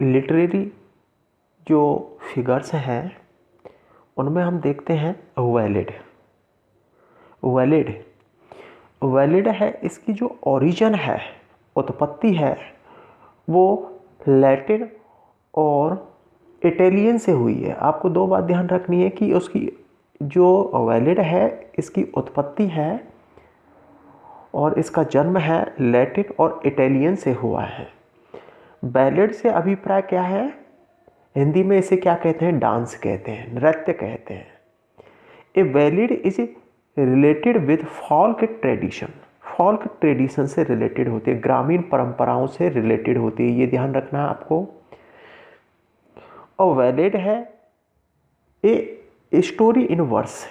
Literary जो figures हैं उनमें हम देखते हैं वैलिड। वैलिड वैलिड है, इसकी जो ओरिजिन है, उत्पत्ति है, वो लैटिन और इटालियन से हुई है। आपको दो बात ध्यान रखनी है कि उसकी जो वैलिड है इसकी उत्पत्ति है और इसका जन्म है लैटिन और इटालियन से हुआ है। बैलेड से अभिप्राय क्या है? हिंदी में इसे क्या कहते हैं? डांस कहते हैं, नृत्य कहते हैं। A ballad is related with folk tradition. Folk tradition से रिलेटेड होती है, ग्रामीण परंपराओं से रिलेटेड होती है, ये ध्यान रखना है आपको। और बैलेड है ए स्टोरी इन वर्स,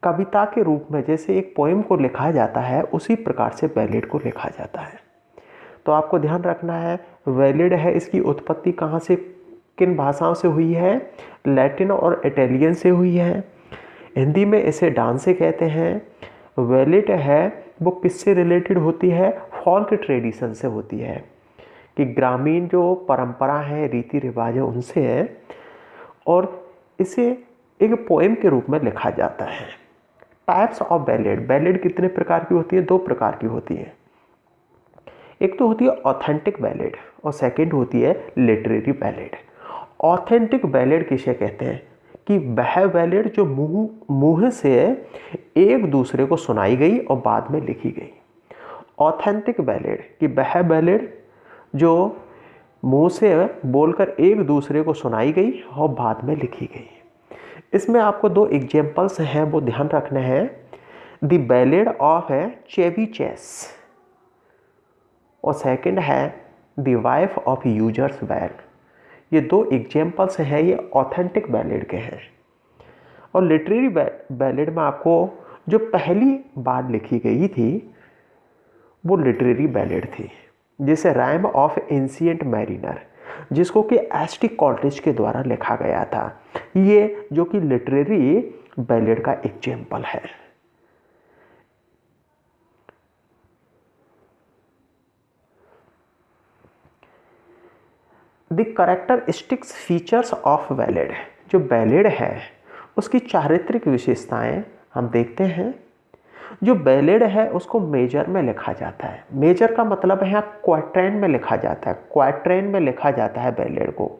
कविता के रूप में जैसे एक पोएम को लिखा जाता है उसी प्रकार से बैलेड को लिखा जाता है। तो आपको ध्यान रखना है बैलेड है, इसकी उत्पत्ति कहाँ से, किन भाषाओं से हुई है? लैटिन और इटालियन से हुई है। हिंदी में इसे डांस कहते हैं। बैलेड है वो किससे रिलेटेड होती है? फोल्क ट्रेडिशन से होती है, कि ग्रामीण जो परंपरा है, रीति रिवाज है, उनसे है, और इसे एक पोएम के रूप में लिखा जाता है। Types of ballad. बैलेड कितने प्रकार की होती है? दो प्रकार की होती है। एक तो होती है ऑथेंटिक बैलेड और सेकंड होती है लिटरेरी बैलेड। ऑथेंटिक बैलेड किसे कहते हैं? कि वह बैलेड जो मुंह से एक दूसरे को सुनाई गई और बाद में लिखी गई। ऑथेंटिक बैलेड कि वह बैलेड जो मुंह से बोलकर एक दूसरे को सुनाई गई और बाद में लिखी गई। इसमें आपको दो एग्जाम्पल्स हैं, वो ध्यान रखने हैं। द बैलेड ऑफ है चेवी चेस और सेकंड है द वाइफ ऑफ यूजर्स बैल। ये दो एग्जाम्पल्स हैं, ये ऑथेंटिक बैलेड के हैं। और लिटरेरी बैलेड में आपको जो पहली बार लिखी गई थी वो लिटरेरी बैलेड थी, जैसे राइम ऑफ एंशिएंट मैरिनर, जिसको कि एस टी कॉलरिज के द्वारा लिखा गया था। ये जो कि लिटरेरी बैलेड का एग्जाम्पल है। The characteristics features of ballad. जो बैलेड है उसकी चारित्रिक विशेषताएं हम देखते हैं। जो बैलेड है उसको मेजर में लिखा जाता है। मेजर का मतलब है यहाँ क्वाट्रेन में लिखा जाता है। क्वाट्रेन में लिखा जाता है बैलेड को।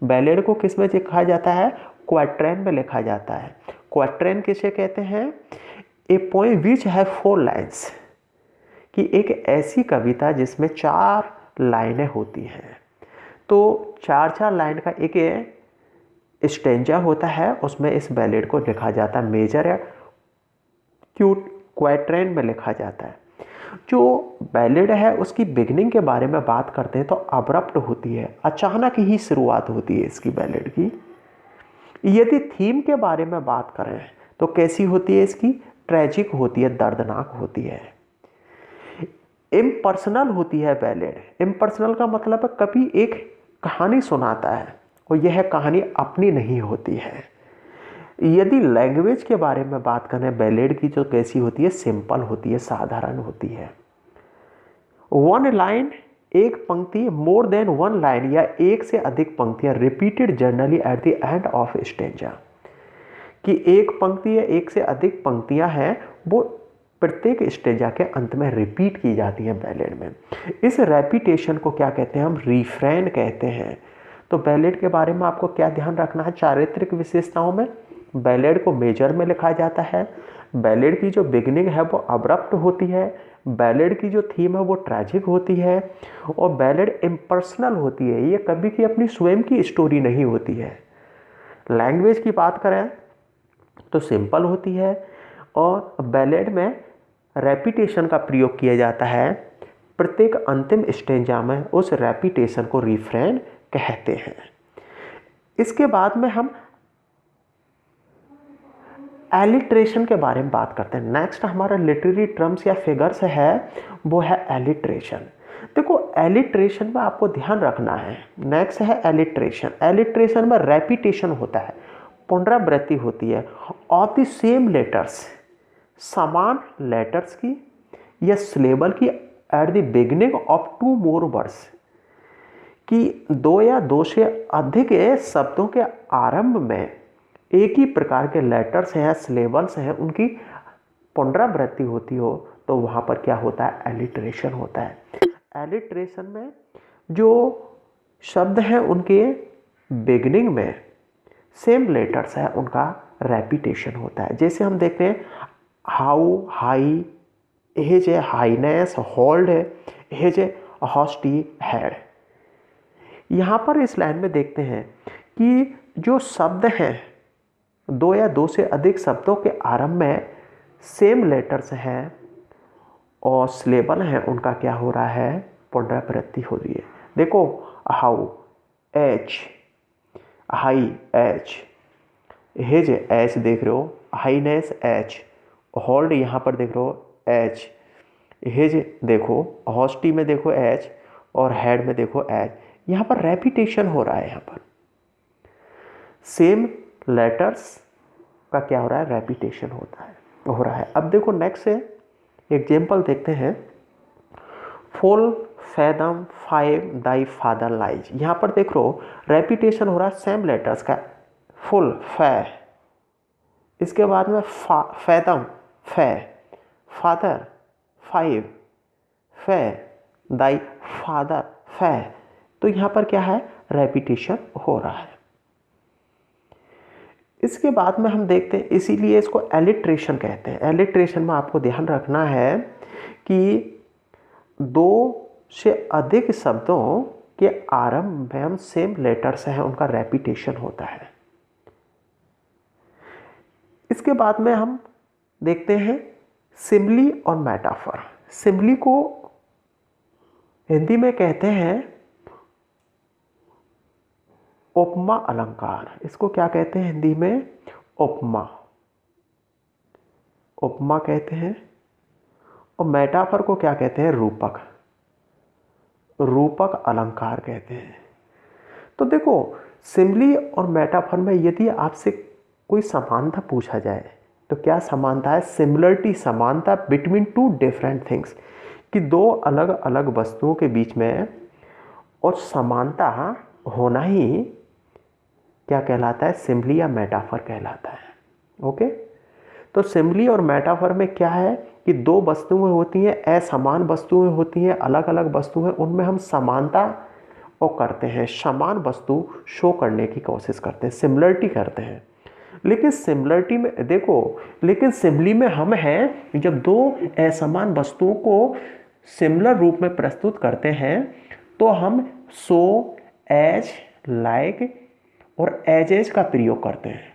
बैलेड को किस में लिखा जाता है? क्वाट्रेन में लिखा जाता है। क्वाट्रेन किसे कहते हैं? ए पोएम विच है 4 लाइन्स, कि एक ऐसी कविता जिसमें 4 लाइनें होती हैं। तो 4 लाइन का एक स्टेंजा होता है, उसमें इस बैलेड को लिखा जाता है। मेजर या क्वाट्रेन में लिखा जाता है। जो बैलेड है उसकी बिगनिंग के बारे में बात करते हैं तो अब्रप्ट होती है, अचानक ही शुरुआत होती है इसकी बैलेड की। यदि थीम के बारे में बात करें तो कैसी होती है इसकी? ट्रेजिक होती है, दर्दनाक होती है। इम्पर्सनल होती है बैलेड। इम्पर्सनल का मतलब है कभी एक कहानी सुनाता है और यह कहानी अपनी नहीं होती है। यदि लैंग्वेज के बारे में बात करें बैलेड की, तो कैसी होती है? सिंपल होती है, साधारण होती है। 1 लाइन, एक पंक्ति, मोर देन 1 लाइन या एक से अधिक पंक्तियां, repeated generally at the end of stanza, कि एक पंक्ति या एक से अधिक पंक्तियां हैं वो प्रत्येक स्टेंजा के अंत में रिपीट की जाती हैं बैलेड में। इस रेपिटेशन को क्या कहते हैं? हम रिफ्रेन कहते हैं। तो बैलेड के बारे में आपको क्या ध्यान रखना है? चारित्रिक विशेषताओं में बैलेड को मेजर में लिखा जाता है। बैलेड की जो बिगनिंग है वो अब्रप्ट होती है। बैलेड की जो थीम है वो ट्रैजिक होती है। और बैलेड इम्पर्सनल होती है, ये कभी की अपनी स्वयं की स्टोरी नहीं होती है। लैंग्वेज की बात करें तो सिंपल होती है और बैलेड में रेपिटेशन का प्रयोग किया जाता है। प्रत्येक अंतिम स्टेंजा में उस रेपिटेशन को रिफ्रेन कहते हैं। इसके बाद में हम एलिट्रेशन के बारे में बात करते हैं। नेक्स्ट हमारा लिटरेरी टर्म्स या फिगर्स है वो है एलिट्रेशन। देखो एलिट्रेशन में आपको ध्यान रखना है। नेक्स्ट है एलिट्रेशन। एलिट्रेशन में रेपिटेशन होता है, पुनरावृत्ति होती है ऑफ द सेम लेटर्स, समान लेटर्स की या सिलेबल की at the beginning of 2 more words, कि दो या दो से अधिक शब्दों के आरंभ में एक ही प्रकार के लेटर्स हैं, सिलेबल्स हैं, उनकी पुनरावृत्ति होती हो तो वहाँ पर क्या होता है, एलिट्रेशन होता है। एलिट्रेशन में जो शब्द हैं उनके बिगिनिंग में सेम लेटर्स है, उनका रेपिटेशन होता है। जैसे हम देखते हैं हाउ, हाई, हेज है हाईनेस, होल्ड है, हेज है हॉस्टी, हेड। यहाँ पर इस लाइन में देखते हैं कि जो शब्द हैं, दो या दो से अधिक शब्दों के आरंभ में सेम लेटर्स हैं और सिलेबल हैं, उनका क्या हो रहा है, पुनरावृत्ति हो रही है। देखो how, H, high, H, hedge H देख रहे हो, हाईनेस एच, होल्ड यहाँ पर देख रहे हो एच, हेज देखो, हॉस्टी में देखो एच, और हेड में देखो एच। यहाँ पर रेपिटेशन हो रहा है, यहाँ पर सेम लेटर्स का क्या हो रहा है, रेपिटेशन हो रहा है। अब देखो नेक्स्ट से एग्जाम्पल देखते हैं। फुल फैदम फाइव दाई फादर लाइज। यहाँ पर देख लो रेपिटेशन हो रहा है सेम लेटर्स का, फुल फै, इसके बाद में फैदम फै, फादर फाइव, फै, दाई फादर फै। तो यहाँ पर क्या है, रेपिटेशन हो रहा है। इसके बाद में हम देखते हैं, इसीलिए इसको एलिट्रेशन कहते हैं। एलिट्रेशन में आपको ध्यान रखना है कि दो से अधिक शब्दों के आरंभ में हम सेम लेटर्स हैं, उनका रेपिटेशन होता है। इसके बाद में हम देखते हैं सिमिली और मेटाफर। सिमिली को हिंदी में कहते हैं उपमा अलंकार। इसको क्या कहते हैं हिंदी में, उपमा, उपमा कहते हैं। और मेटाफर को क्या कहते हैं, रूपक, रूपक अलंकार कहते हैं। तो देखो सिमिली और मेटाफर में यदि आपसे कोई समानता पूछा जाए तो क्या समानता है, सिमिलरिटी, समानता बिटवीन टू डिफरेंट थिंग्स, कि दो अलग अलग वस्तुओं के बीच में और समानता होना ही क्या कहलाता है, सिमिली या मेटाफर कहलाता है। ओके, तो सिमिली और मेटाफर में क्या है कि दो वस्तुएं होती हैं, असमान वस्तुएं होती हैं, अलग अलग वस्तुएं, उनमें हम समानता वो करते हैं, समान वस्तु शो करने की कोशिश करते हैं, सिमिलरिटी करते हैं। लेकिन सिमिलरिटी में देखो, लेकिन सिमिली में हम हैं जब दो असमान वस्तुओं को सिमिलर रूप में प्रस्तुत करते हैं तो हम सो, एज, लाइक और एज का प्रयोग करते हैं।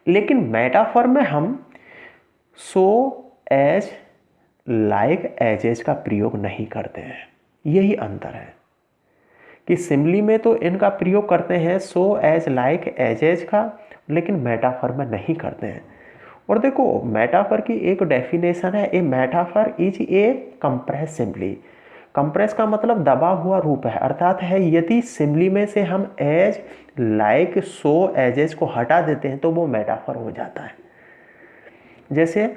लेकिन मेटाफर में हम सो, एज, लाइक, एज का प्रयोग नहीं करते हैं। यही अंतर है कि सिमिली में तो इनका प्रयोग करते हैं, सो, एज, लाइक, एज का, लेकिन मेटाफर में नहीं करते हैं। और देखो मेटाफर की एक डेफिनेशन है, a metaphor is a compress simile. Compress का मतलब दबा हुआ रूप है, अर्थात है यदि सिमिली में से हम एज, लाइक, सो, एजेस को हटा देते हैं तो वो मेटाफर हो जाता है। जैसे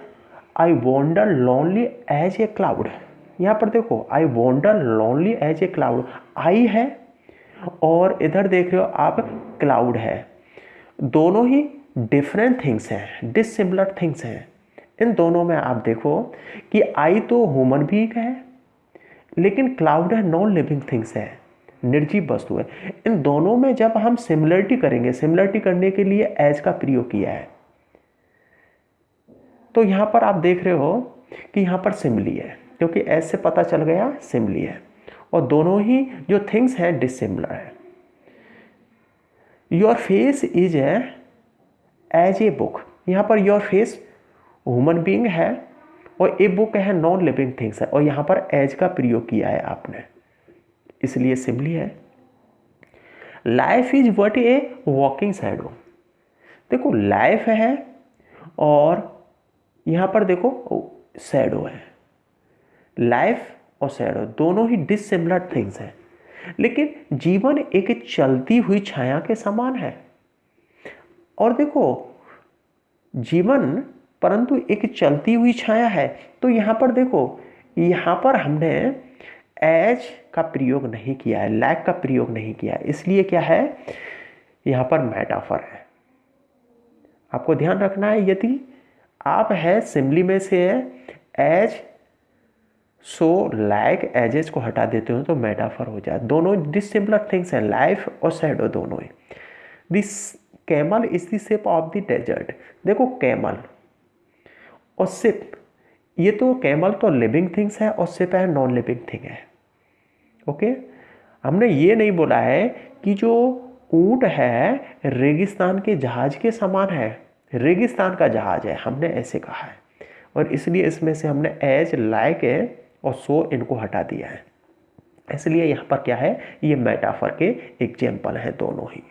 I wander lonely as a cloud, यहाँ पर देखो I wander lonely as a cloud, I है और इधर देख रहे हो आप क्लाउड है, दोनों ही डिफरेंट थिंग्स हैं, डिसिमिलर थिंग्स हैं। इन दोनों में आप देखो कि आई तो ह्यूमन बीइंग है, लेकिन क्लाउड है नॉन लिविंग थिंग्स है, निर्जीव वस्तु है। इन दोनों में जब हम सिमिलरिटी करेंगे, सिमिलरिटी करने के लिए एज का प्रयोग किया है, तो यहां पर आप देख रहे हो कि यहां पर सिमिली है, क्योंकि एज से पता चल गया सिमिली है, और दोनों ही जो थिंग्स हैं डिसिमिलर है। Your face is as a book, यहां पर योर फेस ह्यूमन बीइंग है और ए बुक है नॉन लिविंग थिंग्स है, और यहां पर एज का प्रयोग किया है आपने, इसलिए सिमिली है। Life is what A walking shadow, देखो लाइफ है और यहां पर देखो शैडो है। लाइफ और शैडो दोनों ही डिसिमिलर थिंग्स हैं, लेकिन जीवन एक चलती हुई छाया के समान है। और देखो जीवन परंतु एक चलती हुई छाया है, तो यहां पर देखो, यहां पर हमने एज का प्रयोग नहीं किया है, लाइक का प्रयोग नहीं किया है, इसलिए क्या है यहाँ पर मेटाफर है। आपको ध्यान रखना है, यदि आप है सिमिली में से है एज सो लाइक एजेस को हटा देते हो तो मेटाफर हो जाए। दोनों डिसिमिलर थिंग्स हैं, लाइफ और शैडो दोनों ही। This camel is the shape of the desert. देखो कैमल और शिप, ये तो कैमल तो लिविंग थिंग्स है और शिप है नॉन लिविंग थिंग है। ओके, हमने ये नहीं बोला है कि जो ऊंट है रेगिस्तान के जहाज के समान है, रेगिस्तान का जहाज है, हमने ऐसे कहा है। और इसलिए इसमें से हमने एज लाइक है और सो इनको हटा दिया है। इसलिए यहाँ पर क्या है, ये मेटाफर के एग्जाम्पल हैं दोनों ही।